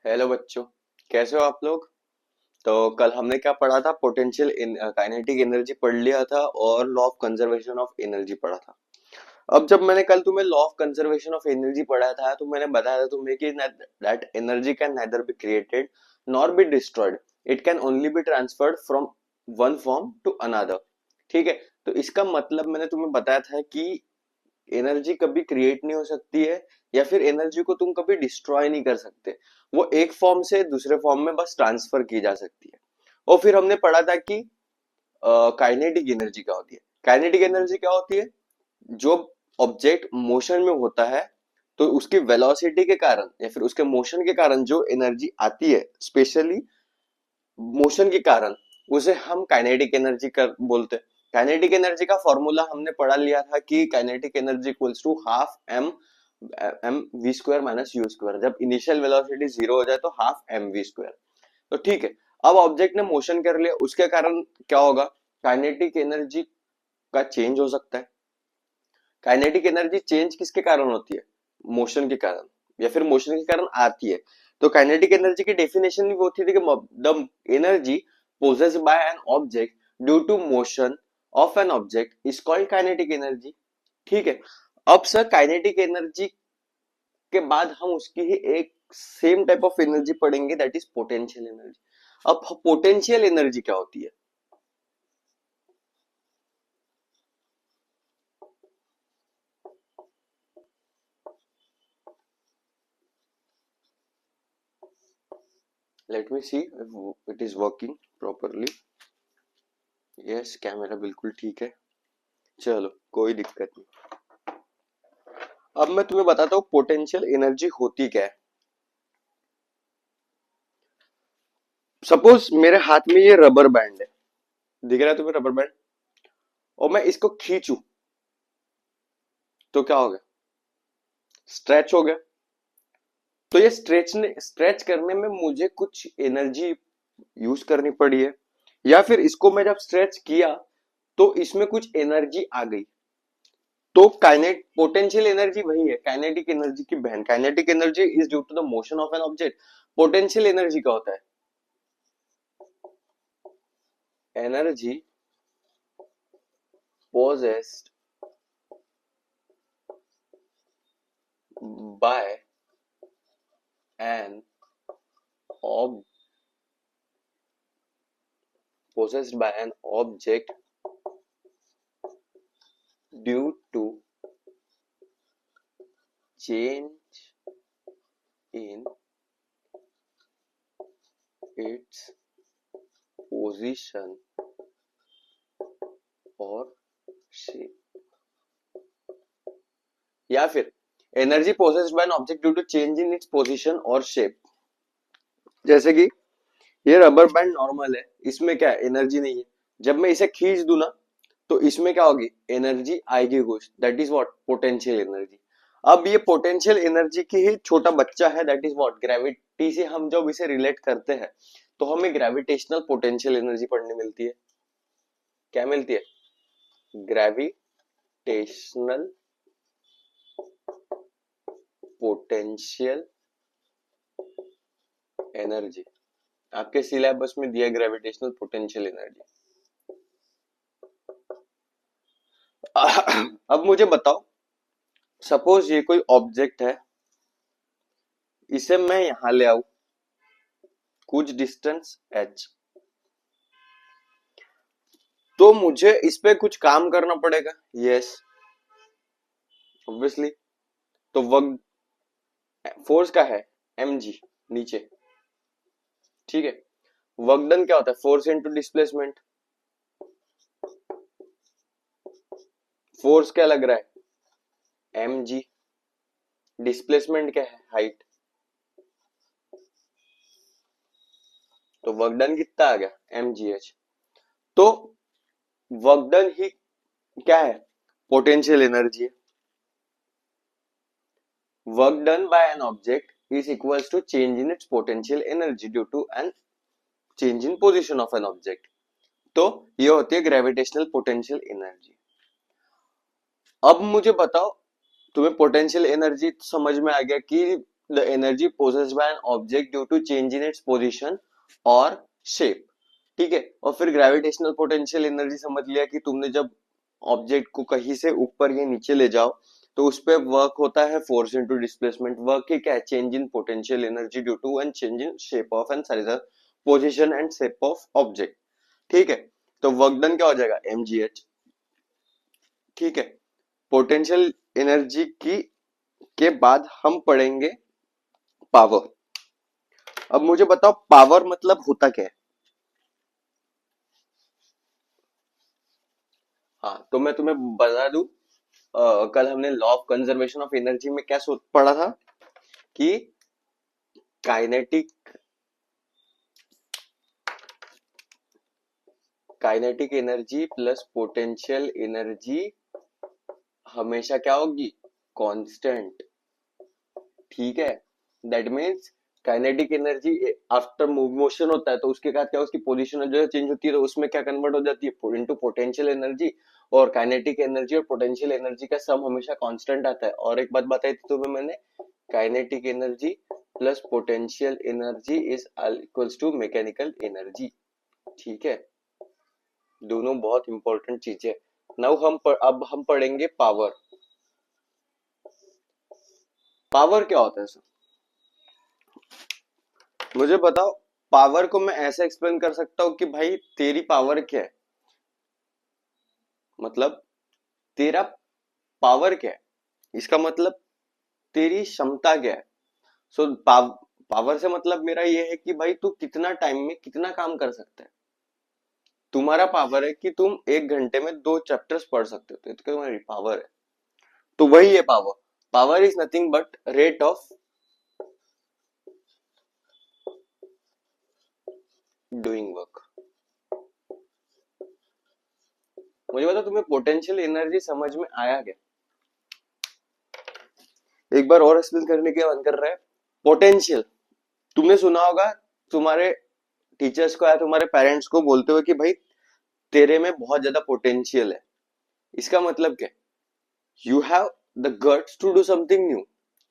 Hello बच्चों। कैसे हो आप लोग। तो कल हमने क्या पढ़ा था, पोटेंशियल काइनेटिक एनर्जी पढ़ लिया था और law of conservation of energy पढ़ा था। अब जब मैंने कल तुम्हें law of conservation of energy पढ़ाया था तो मैंने बताया था तुम्हें कि that energy can neither be created nor be destroyed, it can only be transferred from one form to another. ठीक है। तो इसका मतलब मैंने तुम्हें बताया था कि एनर्जी कभी क्रिएट नहीं हो सकती है या फिर एनर्जी को तुम कभी डिस्ट्रॉय नहीं कर सकते। वो एक फॉर्म से दूसरे फॉर्म में बस ट्रांसफर की जा सकती है। और फिर हमने पढ़ा था कि काइनेटिक एनर्जी क्या होती है। काइनेटिक एनर्जी क्या होती है? जो ऑब्जेक्ट मोशन में होता है तो उसकी वेलोसिटी के कारण या फिर उसके मोशन के कारण जो एनर्जी आती है, स्पेशली मोशन के कारण, उसे हम काइनेटिक एनर्जी कर बोलते हैं। काइनेटिक एनर्जी का फॉर्मूला हमने पढ़ा लिया था कि kinetic energy equals to half M M V square minus U square. जब इनिशियल वेलोसिटी जीरो हो जाए तो हाफ एम वी स्क्वायर। तो ठीक है। अब ऑब्जेक्ट ने मोशन कर लिया, उसके कारण क्या होगा? काइनेटिक एनर्जी का चेंज हो सकता है। काइनेटिक एनर्जी चेंज किसके कारण होती है? मोशन के कारण या फिर मोशन के कारण आती है। तो काइनेटिक एनर्जी की डेफिनेशन भी वो थी कि the energy possessed by an object due to motion of an object is called kinetic energy। ठीक है। अब सर काइनेटिक एनर्जी के बाद हम उसकी ही एक सेम टाइप ऑफ एनर्जी पढ़ेंगे, दैट इज पोटेंशियल एनर्जी। अब पोटेंशियल एनर्जी क्या होती है? Let me see it is working properly. Yes, camera बिल्कुल ठीक है। चलो, कोई दिक्कत नहीं। अब मैं तुम्हें बताता हूँ पोटेंशियल एनर्जी होती क्या है। सपोज मेरे हाथ में ये रबर बैंड है, दिख रहा है तुम्हें रबर बैंड, और मैं इसको खींचू तो क्या होगा? स्ट्रेच हो गया। तो ये स्ट्रेच करने में मुझे कुछ एनर्जी यूज करनी पड़ी है, या फिर इसको मैं जब स्ट्रेच किया तो इसमें कुछ एनर्जी आ गई। तो काइनेट पोटेंशियल एनर्जी वही है, काइनेटिक एनर्जी की बहन। Kinetic energy is due to the motion of an object. Potential energy क्या होता है? Energy possessed by an ob possessed by an object due to change in its position or shape। या फिर energy possessed by an object due to change in its position और shape. जैसे कि ये rubber band normal है, इसमें क्या है? एनर्जी नहीं है। जब मैं इसे खींच दूं ना तो इसमें क्या होगी? एनर्जी आएगी कुछ, that is what? Potential energy. अब ये पोटेंशियल एनर्जी की ही छोटा बच्चा है, दैट इज व्हाट? ग्रेविटी से हम जब इसे रिलेट करते हैं तो हमें ग्रेविटेशनल पोटेंशियल एनर्जी पढ़ने मिलती है। क्या मिलती है? Gravitational potential energy. आपके सिलेबस में दिया ग्रेविटेशनल पोटेंशियल एनर्जी। अब मुझे बताओ, सपोज ये कोई ऑब्जेक्ट है, इसे मैं यहां ले आऊं कुछ डिस्टेंस h, तो मुझे इस पे कुछ काम करना पड़ेगा। Yes, obviously. तो वर्क फोर्स का है mg नीचे। ठीक है। वर्क डन क्या होता है? Force into displacement. फोर्स क्या लग रहा है? mg। डिस्प्लेसमेंट क्या है? हाइट। तो वर्क डन कितना आ गया? mgh। तो वर्क डन ही क्या है? पोटेंशियल एनर्जी है। Work done by an object is equals to change in its potential energy due to an change in position of an object। तो ये होती है ग्रेविटेशनल पोटेंशियल एनर्जी। अब मुझे बताओ, तुम्हें पोटेंशियल एनर्जी समझ में आ गया कि the energy possessed by an object due to change in its position और शेप। ठीक है, और फिर ग्रेविटेशनल पोटेंशियल एनर्जी समझ लिया कि तुमने जब ऑब्जेक्ट को कहीं से ऊपर या नीचे ले जाओ तो उस पे वर्क होता है फोर्स इनटू डिस्प्लेसमेंट। वर्क की क्या है? Change in potential energy due to and change in shape of and size position and shape of object. ठीक है, तो वर्क डन क्या हो जाएगा? mgh। ठीक है, पोटेंशियल एनर्जी की के बाद हम पढ़ेंगे पावर। अब मुझे बताओ पावर मतलब होता क्या है? हाँ, तो मैं तुम्हें बता दूं, कल हमने law of conservation of energy में क्या पढ़ा था कि kinetic kinetic energy plus potential energy हमेशा क्या होगी? कांस्टेंट। ठीक है, that means kinetic energy after motion होता है तो उसके बाद क्या उसकी पोजीशन जो है चेंज होती है, तो उसमें क्या कन्वर्ट हो जाती है? Into potential energy. और काइनेटिक एनर्जी और पोटेंशियल एनर्जी का सम हमेशा कांस्टेंट आता है। और एक बात बताई थी तुम्हें मैंने, kinetic energy plus potential energy is equals to mechanical energy. ठीक है, दोनों बहुत इंपॉर्टेंट चीजें। नाउ अब हम पढ़ेंगे पावर। पावर क्या होता है सर? मुझे बताओ, पावर को मैं ऐसे एक्सप्लेन कर सकता हूं कि भाई तेरी पावर क्या है, मतलब तेरा पावर क्या है, इसका मतलब तेरी क्षमता क्या है। सो पावर से मतलब मेरा ये है कि भाई तू कितना टाइम में कितना काम कर सकता है। तुम्हारा पावर है कि तुम 1 घंटे में 2 चैप्टर्स पढ़ सकते हो, तो तुम्हारी पावर है। तो वही है power. Power is nothing but rate of doing work. मुझे बताओ तुम्हें पोटेंशियल एनर्जी समझ में आया क्या? एक बार और एक्सप्लेन करने के मन कर रहा है। पोटेंशियल तुमने सुना होगा, तुम्हारे टीचर्स को या तुम्हारे पेरेंट्स को बोलते हुए कि भाई तेरे में बहुत ज्यादा पोटेंशियल है। इसका मतलब क्या? You have the guts to do something new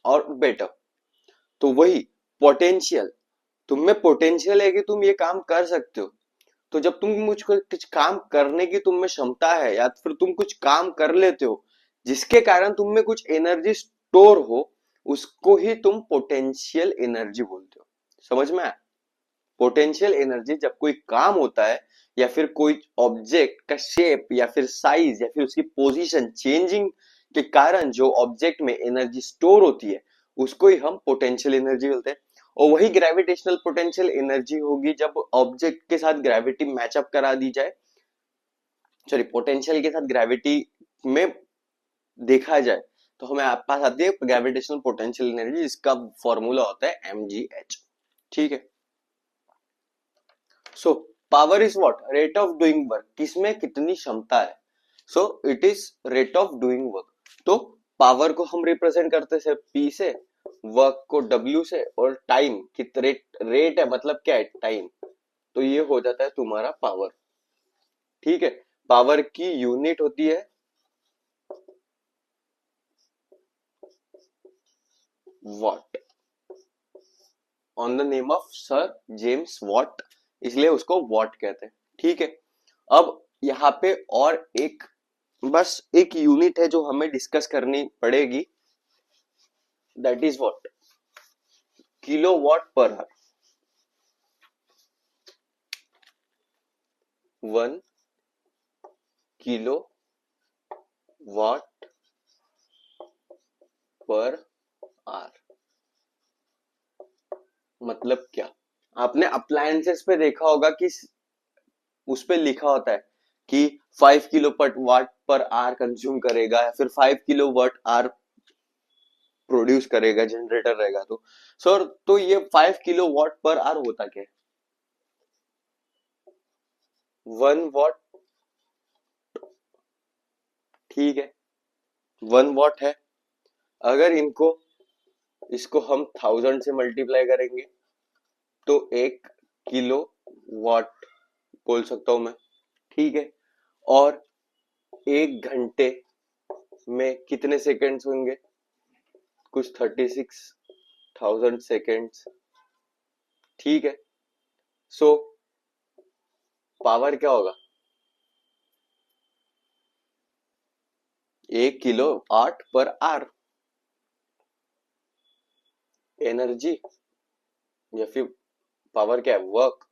और बेटर। तो वही पोटेंशियल, तुम में पोटेंशियल है कि तुम ये काम कर सकते हो। तो जब तुम मुझको कुछ काम करने की तुम में क्षमता है या फिर तुम कुछ काम कर लेते हो जिसके कारण तुम में कुछ एनर्जी स्टोर हो, उसको ही तुम पोटेंशियल एनर्जी बोलते हो। समझ में आया? पोटेंशियल एनर्जी जब कोई काम होता है या फिर कोई ऑब्जेक्ट का शेप या फिर साइज या फिर उसकी पोजीशन चेंजिंग के कारण जो ऑब्जेक्ट में एनर्जी स्टोर होती है, उसको ही हम पोटेंशियल एनर्जी बोलते हैं। और वही ग्रेविटेशनल पोटेंशियल एनर्जी होगी जब ऑब्जेक्ट के साथ ग्रेविटी मैचअप करा दी जाए, सॉरी पोटेंशियल के साथ ग्रेविटी में देखा जाए, तो हमें आप पास आती है ग्रेविटेशनल पोटेंशियल एनर्जी, जिसका फॉर्मूला होता है mgh। ठीक है, so power is what? Rate of doing work. किसमें कितनी क्षमता है, so it is rate of doing work. तो पावर को हम रिप्रेजेंट करते हैं P से, वर्क को W से, और टाइम कित रेट है मतलब क्या है? टाइम। तो ये हो जाता है तुम्हारा पावर। ठीक है, पावर की यूनिट होती है what, on the name of sir James Watt, इसलिए उसको वॉट कहते हैं। ठीक है, अब यहाँ पे और एक बस एक यूनिट है जो हमें डिस्कस करनी पड़ेगी, that is what? Kilowatt per hour. 1 kilo watt per hour मतलब क्या? आपने अप्लायंसेस पे देखा होगा कि उस पे लिखा होता है कि 5 kilo watt per our consume करेगा या फिर 5 किलो वाट आवर प्रोड्यूस करेगा, जनरेटर रहेगा। तो सर, तो ये 5 किलो वाट पर आवर होता क्या है? 1 वाट। ठीक है, 1 वाट है। अगर इसको हम 1000 से मल्टीप्लाई करेंगे तो 1 किलो वाट बोल सकता हूं मैं। ठीक है, और 1 घंटे में कितने सेकेंड्स होंगे? कुछ 36 1000 सेकेंड्स। ठीक है, सो पावर क्या होगा? 1 kilo watt per our. Energy या फिर पावर क्या है? Work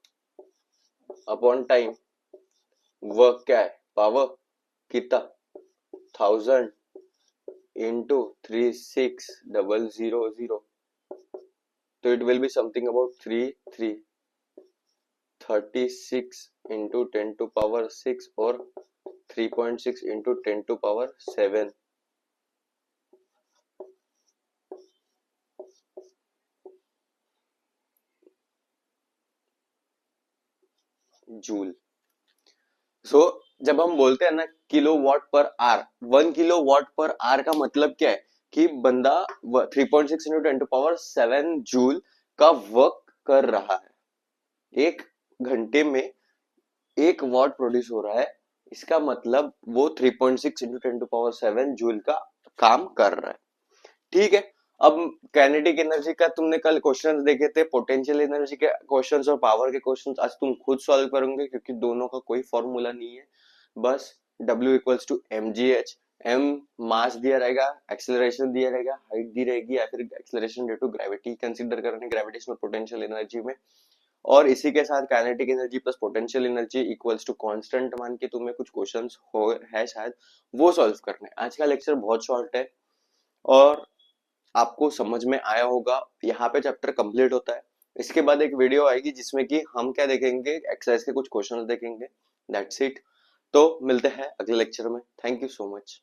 upon time. वर्क क्या है? पावर। कितना? 1000 into 36000। तो it will be something about 36 और 3.6 into 10⁶ जूल। सो जब हम बोलते हैं ना किलो वॉट पर आर, 1 किलो वाट पर आर का मतलब क्या है कि बंदा 3.6 into 10⁶ जूल का वर्क कर रहा है। 1 घंटे में 1 वॉट प्रोड्यूस हो रहा है, इसका मतलब वो 3.6 into 10⁶ जूल का काम कर रहा है। ठीक है, अब काइनेटिक एनर्जी का तुमने कल क्वेश्चंस देखे थे, पोटेंशियल एनर्जी के क्वेश्चंस और पावर के क्वेश्चंस आज तुम खुद सॉल्व करोगे क्योंकि दोनों का कोई फॉर्मूला नहीं है। बस W equals to mgh, m mass दिया रहेगा, एक्सेलरेशन दिया रहेगा, हाइट दी रहेगी या फिर acceleration due to gravity consider करने ग्रेविटेशनल पोटेंशियल एनर्जी में। और इसी के साथ kinetic energy plus potential energy equals to constant मान के तुम्हें कुछ क्वेश्चंस हो है शायद वो सॉल्व करने। आज का लेक्चर बहुत शॉर्ट है और आपको समझ में आया होगा। यहाँ पे चैप्टर कंप्लीट होता है। इसके बाद एक वीडियो आएगी जिसमें कि हम क्या देखेंगे, एक्सरसाइज के कुछ क्वेश्चंस देखेंगे। That's it. तो मिलते हैं अगले लेक्चर में। Thank you so much.